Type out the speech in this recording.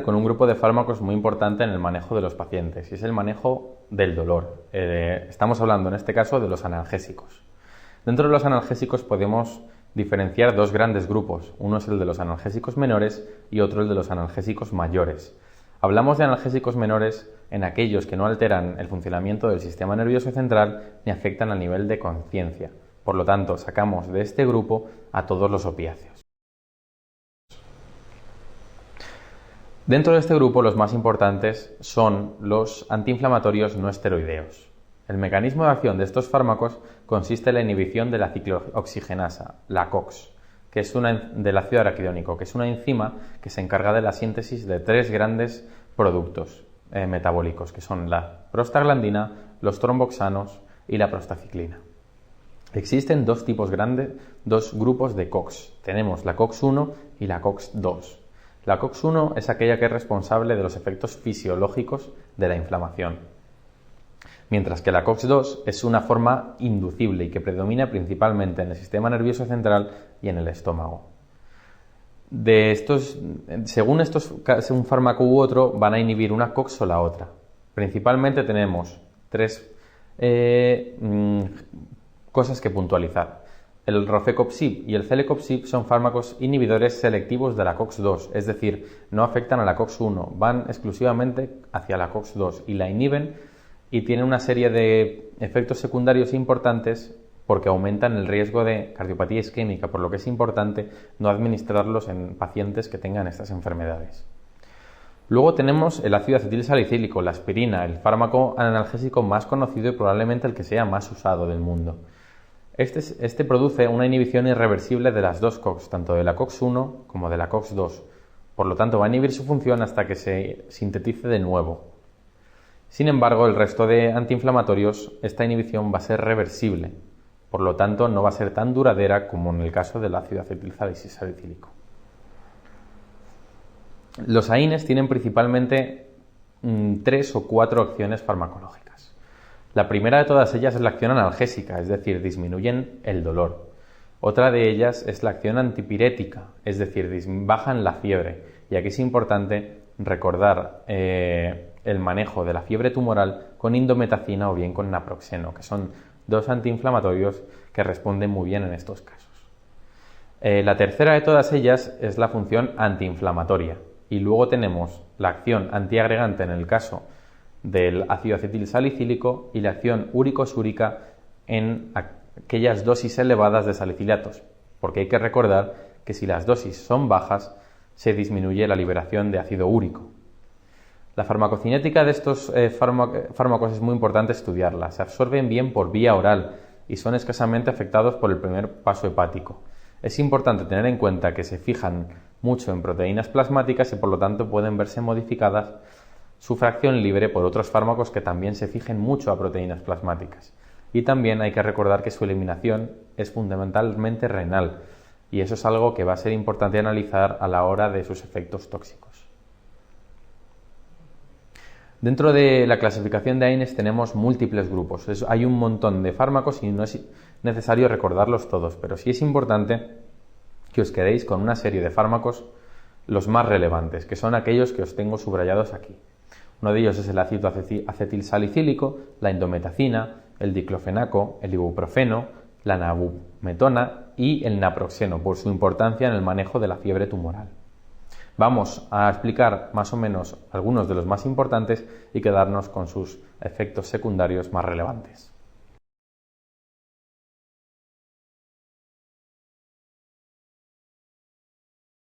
con un grupo de fármacos muy importante en el manejo de los pacientes y es el manejo del dolor. Estamos hablando en este caso de los analgésicos. Dentro de los analgésicos podemos diferenciar dos grandes grupos. Uno es el de los analgésicos menores y otro el de los analgésicos mayores. Hablamos de analgésicos menores en aquellos que no alteran el funcionamiento del sistema nervioso central ni afectan al nivel de conciencia. Por lo tanto, sacamos de este grupo a todos los opiáceos. Dentro de este grupo, los más importantes son los antiinflamatorios no esteroideos. El mecanismo de acción de estos fármacos consiste en la inhibición de la ciclooxigenasa, la COX, del ácido araquidónico, que es una enzima que se encarga de la síntesis de tres grandes productos metabólicos, que son la prostaglandina, los tromboxanos y la prostaciclina. Existen dos grupos de COX. Tenemos la COX-1 y la COX-2. La COX-1 es aquella que es responsable de los efectos fisiológicos de la inflamación, mientras que la COX-2 es una forma inducible y que predomina principalmente en el sistema nervioso central y en el estómago. Según un fármaco u otro, van a inhibir una COX o la otra. Principalmente tenemos tres cosas que puntualizar. El rofecoxib y el celecoxib son fármacos inhibidores selectivos de la COX-2, es decir, no afectan a la COX-1, van exclusivamente hacia la COX-2 y la inhiben y tienen una serie de efectos secundarios importantes porque aumentan el riesgo de cardiopatía isquémica, por lo que es importante no administrarlos en pacientes que tengan estas enfermedades. Luego tenemos el ácido acetilsalicílico, la aspirina, el fármaco analgésico más conocido y probablemente el que sea más usado del mundo. Este produce una inhibición irreversible de las dos COX, tanto de la COX-1 como de la COX-2. Por lo tanto, va a inhibir su función hasta que se sintetice de nuevo. Sin embargo, el resto de antiinflamatorios, esta inhibición va a ser reversible. Por lo tanto, no va a ser tan duradera como en el caso del ácido acetilsalicílico. Los AINES tienen principalmente 3 o 4 acciones farmacológicas. La primera de todas ellas es la acción analgésica, es decir, disminuyen el dolor. Otra de ellas es la acción antipirética, es decir, bajan la fiebre. Y aquí es importante recordar el manejo de la fiebre tumoral con indometacina o bien con naproxeno, que son dos antiinflamatorios que responden muy bien en estos casos. La tercera de todas ellas es la función antiinflamatoria. Y luego tenemos la acción antiagregante en el caso del ácido acetilsalicílico y la acción úrico-súrica en aquellas dosis elevadas de salicilatos, porque hay que recordar que si las dosis son bajas se disminuye la liberación de ácido úrico. La farmacocinética de estos fármacos es muy importante estudiarla. Se absorben bien por vía oral y son escasamente afectados por el primer paso hepático. Es importante tener en cuenta que se fijan mucho en proteínas plasmáticas y por lo tanto pueden verse modificadas su fracción libre por otros fármacos que también se fijen mucho a proteínas plasmáticas. Y también hay que recordar que su eliminación es fundamentalmente renal y eso es algo que va a ser importante analizar a la hora de sus efectos tóxicos. Dentro de la clasificación de AINES tenemos múltiples grupos. Hay un montón de fármacos y no es necesario recordarlos todos, pero sí es importante que os quedéis con una serie de fármacos, los más relevantes, que son aquellos que os tengo subrayados aquí. Uno de ellos es el ácido acetilsalicílico, la indometacina, el diclofenaco, el ibuprofeno, la nabumetona y el naproxeno, por su importancia en el manejo de la fiebre tumoral. Vamos a explicar más o menos algunos de los más importantes y quedarnos con sus efectos secundarios más relevantes.